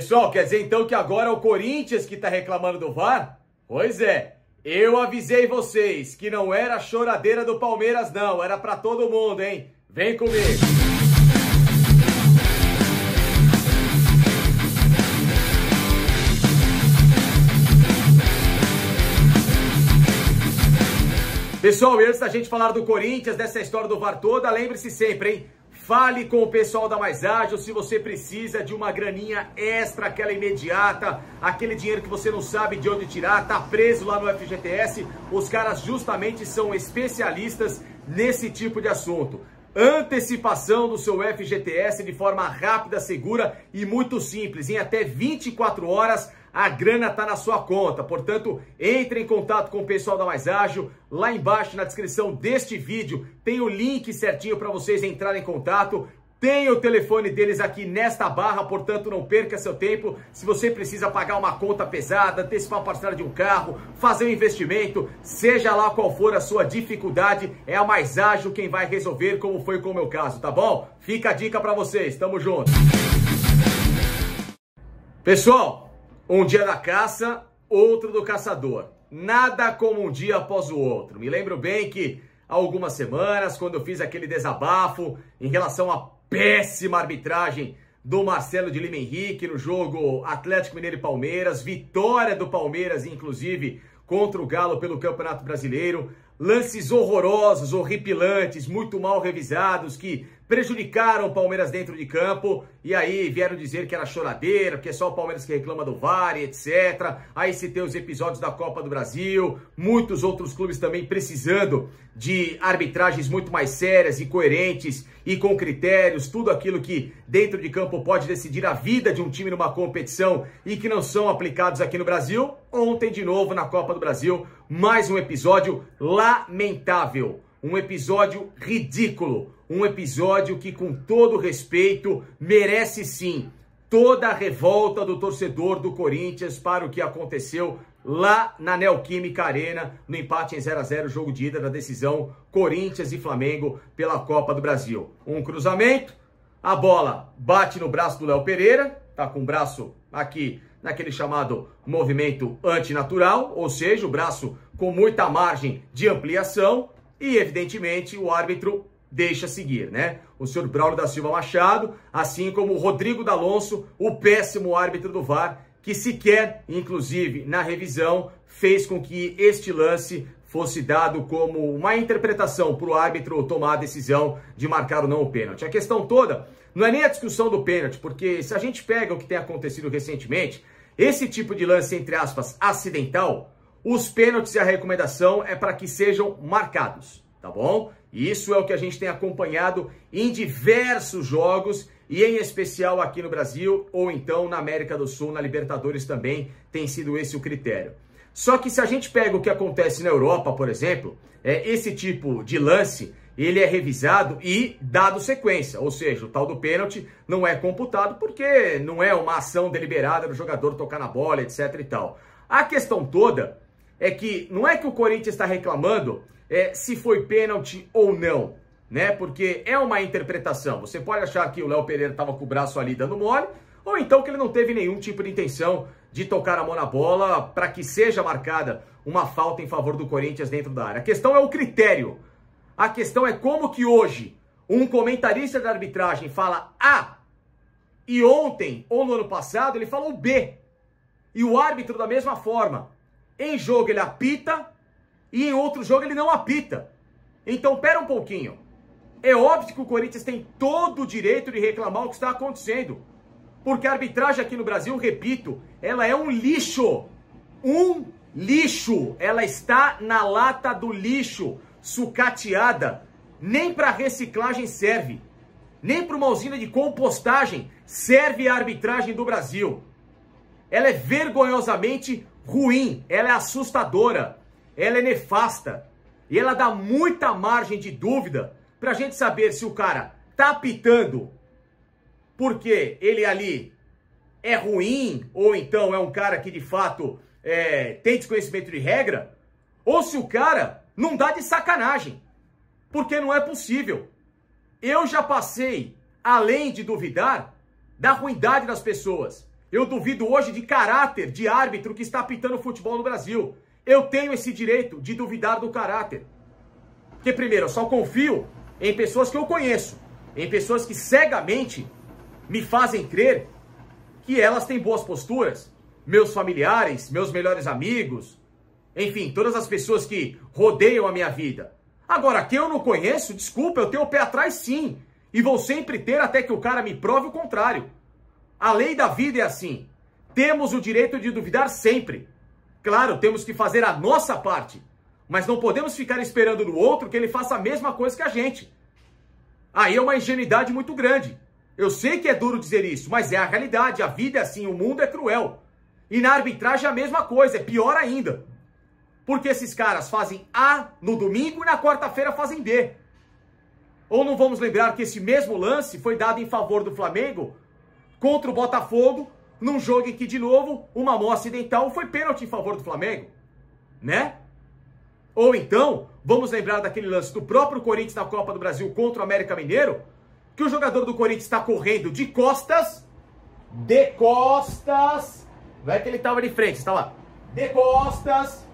Pessoal, quer dizer então que agora é o Corinthians que tá reclamando do VAR? Pois é, eu avisei vocês que não era a choradeira do Palmeiras não, era pra todo mundo, hein? Vem comigo! Pessoal, e antes da gente falar do Corinthians, dessa história do VAR toda, lembre-se sempre, hein? Fale com o pessoal da Mais Ágil se você precisa de uma graninha extra, aquela imediata, aquele dinheiro que você não sabe de onde tirar, tá preso lá no FGTS. Os caras justamente são especialistas nesse tipo de assunto. Antecipação do seu FGTS de forma rápida, segura e muito simples. Em até 24 horas a grana está na sua conta. Portanto, entre em contato com o pessoal da Mais Ágil. Lá embaixo na descrição deste vídeo tem o link certinho para vocês entrarem em contato. Tem o telefone deles aqui nesta barra, portanto não perca seu tempo. Se você precisa pagar uma conta pesada, antecipar a parcela de um carro, fazer um investimento, seja lá qual for a sua dificuldade, é a Mais Ágil quem vai resolver, como foi com o meu caso, tá bom? Fica a dica para vocês, tamo junto. Pessoal, um dia da caça, outro do caçador. Nada como um dia após o outro. Me lembro bem que há algumas semanas, quando eu fiz aquele desabafo em relação à péssima arbitragem do Marcelo de Lima Henrique no jogo Atlético Mineiro e Palmeiras, vitória do Palmeiras, inclusive, contra o Galo pelo Campeonato Brasileiro, lances horrorosos, horripilantes, muito mal revisados, que prejudicaram o Palmeiras dentro de campo, e aí vieram dizer que era choradeira, porque é só o Palmeiras que reclama do VAR, etc. Aí citei os episódios da Copa do Brasil, muitos outros clubes também precisando de arbitragens muito mais sérias e coerentes e com critérios, tudo aquilo que dentro de campo pode decidir a vida de um time numa competição e que não são aplicados aqui no Brasil. Ontem, de novo, na Copa do Brasil, mais um episódio lamentável, um episódio ridículo, um episódio que, com todo respeito, merece sim toda a revolta do torcedor do Corinthians para o que aconteceu lá na Neoquímica Arena, no empate em 0-0, jogo de ida da decisão Corinthians e Flamengo pela Copa do Brasil. Um cruzamento, a bola bate no braço do Léo Pereira, tá com o braço aqui naquele chamado movimento antinatural, ou seja, o braço com muita margem de ampliação, e evidentemente o árbitro deixa seguir, né? O senhor Braulio da Silva Machado, assim como o Rodrigo D'Alonso, o péssimo árbitro do VAR, que sequer, inclusive na revisão, fez com que este lance fosse dado como uma interpretação para o árbitro tomar a decisão de marcar ou não o pênalti. A questão toda não é nem a discussão do pênalti, porque se a gente pega o que tem acontecido recentemente, esse tipo de lance, entre aspas, acidental, os pênaltis e a recomendação é para que sejam marcados, tá bom? Isso é o que a gente tem acompanhado em diversos jogos e em especial aqui no Brasil ou então na América do Sul, na Libertadores também tem sido esse o critério. Só que se a gente pega o que acontece na Europa, por exemplo, esse tipo de lance, ele é revisado e dado sequência, ou seja, o tal do pênalti não é computado porque não é uma ação deliberada do jogador tocar na bola, etc e tal. A questão toda é que não é que o Corinthians está reclamando se foi pênalti ou não, né? Porque é uma interpretação. Você pode achar que o Léo Pereira estava com o braço ali dando mole, ou então que ele não teve nenhum tipo de intenção de tocar a mão na bola para que seja marcada uma falta em favor do Corinthians dentro da área. A questão é o critério. A questão é como que hoje um comentarista da arbitragem fala A e ontem ou no ano passado ele falou B. E o árbitro da mesma forma. Em jogo ele apita e em outro jogo ele não apita. Então, pera um pouquinho. É óbvio que o Corinthians tem todo o direito de reclamar o que está acontecendo. Porque a arbitragem aqui no Brasil, repito, ela é um lixo. Um lixo. Ela está na lata do lixo, sucateada. Nem para reciclagem serve. Nem para uma usina de compostagem serve a arbitragem do Brasil. Ela é vergonhosamente ruim, ela é assustadora, ela é nefasta e ela dá muita margem de dúvida pra gente saber se o cara tá apitando porque ele ali é ruim ou então é um cara que de fato tem desconhecimento de regra, ou se o cara não dá de sacanagem, porque não é possível. Eu já passei, além de duvidar, da ruindade das pessoas. Eu duvido hoje de caráter de árbitro que está apitando futebol no Brasil. Eu tenho esse direito de duvidar do caráter. Porque, primeiro, eu só confio em pessoas que eu conheço. Em pessoas que cegamente me fazem crer que elas têm boas posturas. Meus familiares, meus melhores amigos, enfim, todas as pessoas que rodeiam a minha vida. Agora, quem eu não conheço, desculpa, eu tenho o pé atrás sim. E vou sempre ter até que o cara me prove o contrário. A lei da vida é assim. Temos o direito de duvidar sempre. Claro, temos que fazer a nossa parte. Mas não podemos ficar esperando no outro que ele faça a mesma coisa que a gente. Aí é uma ingenuidade muito grande. Eu sei que é duro dizer isso, mas é a realidade. A vida é assim, o mundo é cruel. E na arbitragem é a mesma coisa, é pior ainda. Porque esses caras fazem A no domingo e na quarta-feira fazem B. Ou não vamos lembrar que esse mesmo lance foi dado em favor do Flamengo contra o Botafogo, num jogo em que, de novo, uma mão acidental foi pênalti em favor do Flamengo, né? Ou então, vamos lembrar daquele lance do próprio Corinthians na Copa do Brasil contra o América Mineiro, que o jogador do Corinthians está correndo de costas, não é que ele estava de frente, está lá, de costas,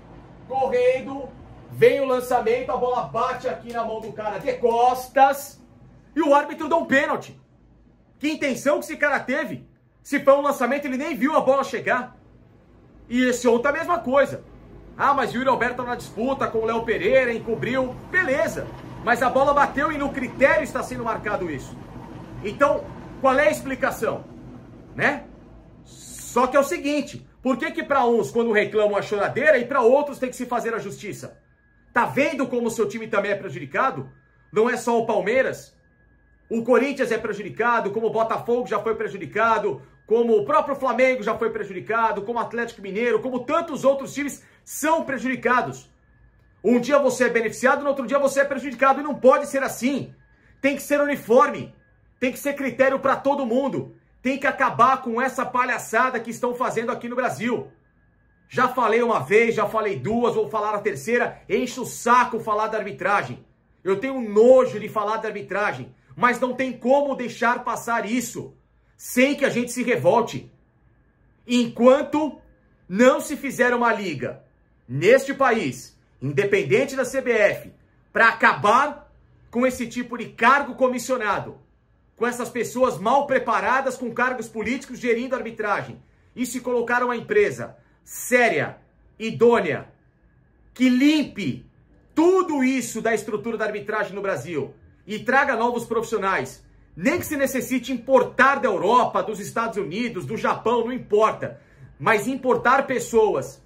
correndo, vem o lançamento, a bola bate aqui na mão do cara de costas, e o árbitro dá um pênalti. Que intenção que esse cara teve? Se foi um lançamento, ele nem viu a bola chegar. E esse outro é a mesma coisa. Ah, mas o Yuri Alberto na disputa com o Léo Pereira, encobriu. Beleza. Mas a bola bateu e no critério está sendo marcado isso. Então, qual é a explicação? Né? Só que é o seguinte. Por que para uns, quando reclamam a choradeira, e para outros tem que se fazer a justiça? Tá vendo como o seu time também é prejudicado? Não é só o Palmeiras. O Corinthians é prejudicado, como o Botafogo já foi prejudicado, como o próprio Flamengo já foi prejudicado, como o Atlético Mineiro, como tantos outros times são prejudicados. Um dia você é beneficiado, no outro dia você é prejudicado. E não pode ser assim. Tem que ser uniforme. Tem que ser critério para todo mundo. Tem que acabar com essa palhaçada que estão fazendo aqui no Brasil. Já falei uma vez, já falei duas, vou falar a terceira. Enche o saco falar da arbitragem. Eu tenho nojo de falar da arbitragem. Mas não tem como deixar passar isso sem que a gente se revolte. Enquanto não se fizer uma liga neste país, independente da CBF, para acabar com esse tipo de cargo comissionado, com essas pessoas mal preparadas com cargos políticos gerindo a arbitragem, e se colocar uma empresa séria, idônea, que limpe tudo isso da estrutura da arbitragem no Brasil e traga novos profissionais, nem que se necessite importar da Europa, dos Estados Unidos, do Japão, não importa, mas importar pessoas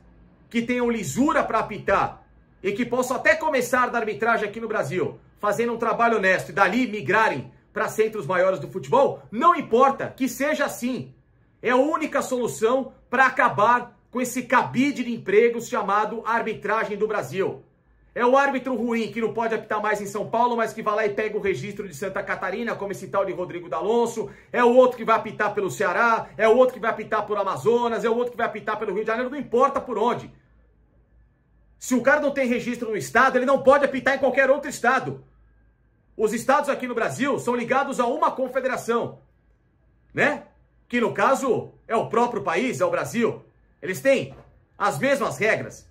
que tenham lisura para apitar e que possam até começar da arbitragem aqui no Brasil, fazendo um trabalho honesto e dali migrarem para centros maiores do futebol, não importa, que seja assim. É a única solução para acabar com esse cabide de empregos chamado arbitragem do Brasil. É o árbitro ruim que não pode apitar mais em São Paulo, mas que vai lá e pega o registro de Santa Catarina, como esse tal de Rodrigo D'Alonso. É o outro que vai apitar pelo Ceará, é o outro que vai apitar por Amazonas, é o outro que vai apitar pelo Rio de Janeiro, não importa por onde. Se o cara não tem registro no estado, ele não pode apitar em qualquer outro estado. Os estados aqui no Brasil são ligados a uma confederação, né? Que no caso é o próprio país, é o Brasil. Eles têm as mesmas regras.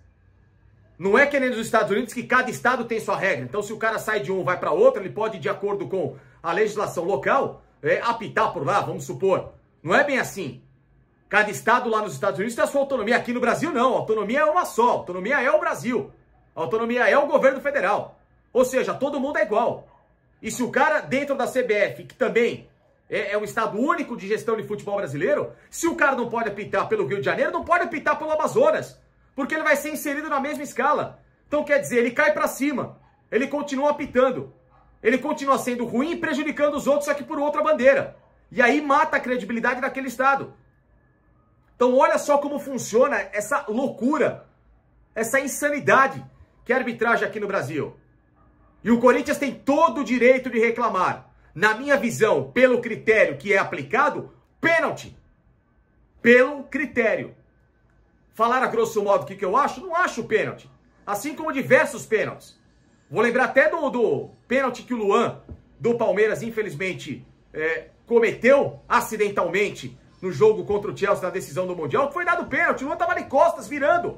Não é que nem nos Estados Unidos que cada estado tem sua regra. Então se o cara sai de um e vai para outro, ele pode, de acordo com a legislação local, apitar por lá, vamos supor. Não é bem assim. Cada estado lá nos Estados Unidos tem a sua autonomia. Aqui no Brasil não, a autonomia é uma só. A autonomia é o Brasil. A autonomia é o governo federal. Ou seja, todo mundo é igual. E se o cara dentro da CBF, que também é um estado único de gestão de futebol brasileiro, se o cara não pode apitar pelo Rio de Janeiro, não pode apitar pelo Amazonas. Porque ele vai ser inserido na mesma escala. Então quer dizer, ele cai para cima. Ele continua apitando. Ele continua sendo ruim e prejudicando os outros, só que por outra bandeira. E aí mata a credibilidade daquele estado. Então olha só como funciona essa loucura, essa insanidade que é a arbitragem aqui no Brasil. E o Corinthians tem todo o direito de reclamar. Na minha visão, pelo critério que é aplicado, pênalti. Pelo critério. Falar a grosso modo o que eu acho? Não acho pênalti. Assim como diversos pênaltis. Vou lembrar até do pênalti que o Luan, do Palmeiras, infelizmente, cometeu acidentalmente no jogo contra o Chelsea na decisão do Mundial, que foi dado pênalti, o Luan tava ali costas, virando.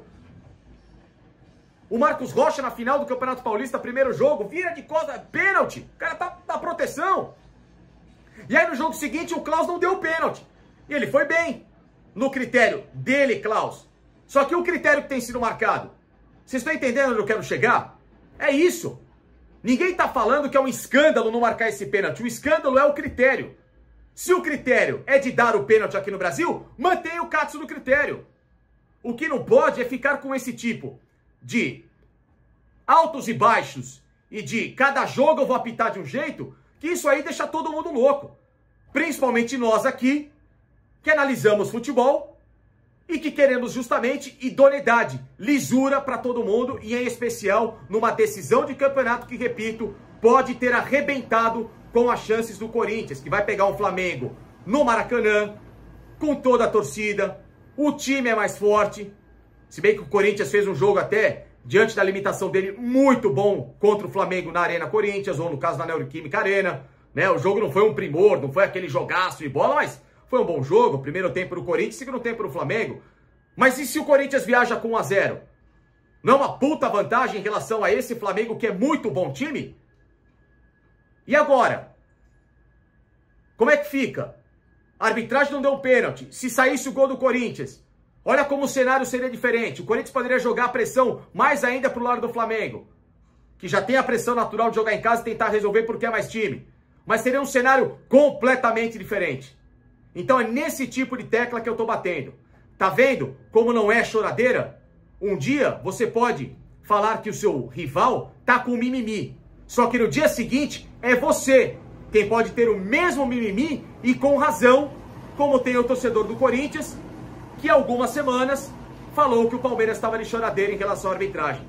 O Marcos Rocha na final do Campeonato Paulista, primeiro jogo, vira de costas, pênalti. O cara tá na proteção. E aí no jogo seguinte o Klaus não deu pênalti. E ele foi bem no critério dele, Klaus. Só que o critério que tem sido marcado, vocês estão entendendo onde eu quero chegar? É isso. Ninguém tá falando que é um escândalo não marcar esse pênalti. O escândalo é o critério. Se o critério é de dar o pênalti aqui no Brasil, mantenha o Katsu no critério. O que não pode é ficar com esse tipo de altos e baixos e de cada jogo eu vou apitar de um jeito, que isso aí deixa todo mundo louco. Principalmente nós aqui, que analisamos futebol e que queremos justamente idoneidade, lisura para todo mundo e em especial numa decisão de campeonato que, repito, pode ter arrebentado com as chances do Corinthians, que vai pegar um Flamengo no Maracanã, com toda a torcida, o time é mais forte. Se bem que o Corinthians fez um jogo até, diante da limitação dele, muito bom contra o Flamengo na Arena Corinthians, ou no caso na Neoquímica Arena, né? O jogo não foi um primor, não foi aquele jogaço de bola, mas foi um bom jogo. Primeiro tempo pro Corinthians, segundo tempo pro Flamengo. Mas e se o Corinthians viaja com 1-0? Não é uma puta vantagem em relação a esse Flamengo que é muito bom time? E agora? Como é que fica? A arbitragem não deu um pênalti. Se saísse o gol do Corinthians, olha como o cenário seria diferente. O Corinthians poderia jogar a pressão mais ainda pro lado do Flamengo, que já tem a pressão natural de jogar em casa e tentar resolver porque é mais time. Mas seria um cenário completamente diferente. Então é nesse tipo de tecla que eu tô batendo. Tá vendo como não é choradeira? Um dia você pode falar que o seu rival tá com mimimi. Só que no dia seguinte é você quem pode ter o mesmo mimimi e com razão, como tem o torcedor do Corinthians, que há algumas semanas falou que o Palmeiras estava de choradeira em relação à arbitragem.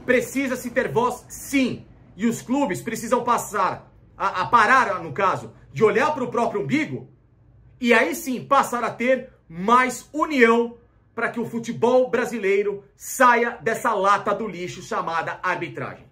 Precisa-se ter voz, sim. E os clubes precisam passar a parar, no caso, de olhar para o próprio umbigo e aí sim passar a ter mais união para que o futebol brasileiro saia dessa lata do lixo chamada arbitragem.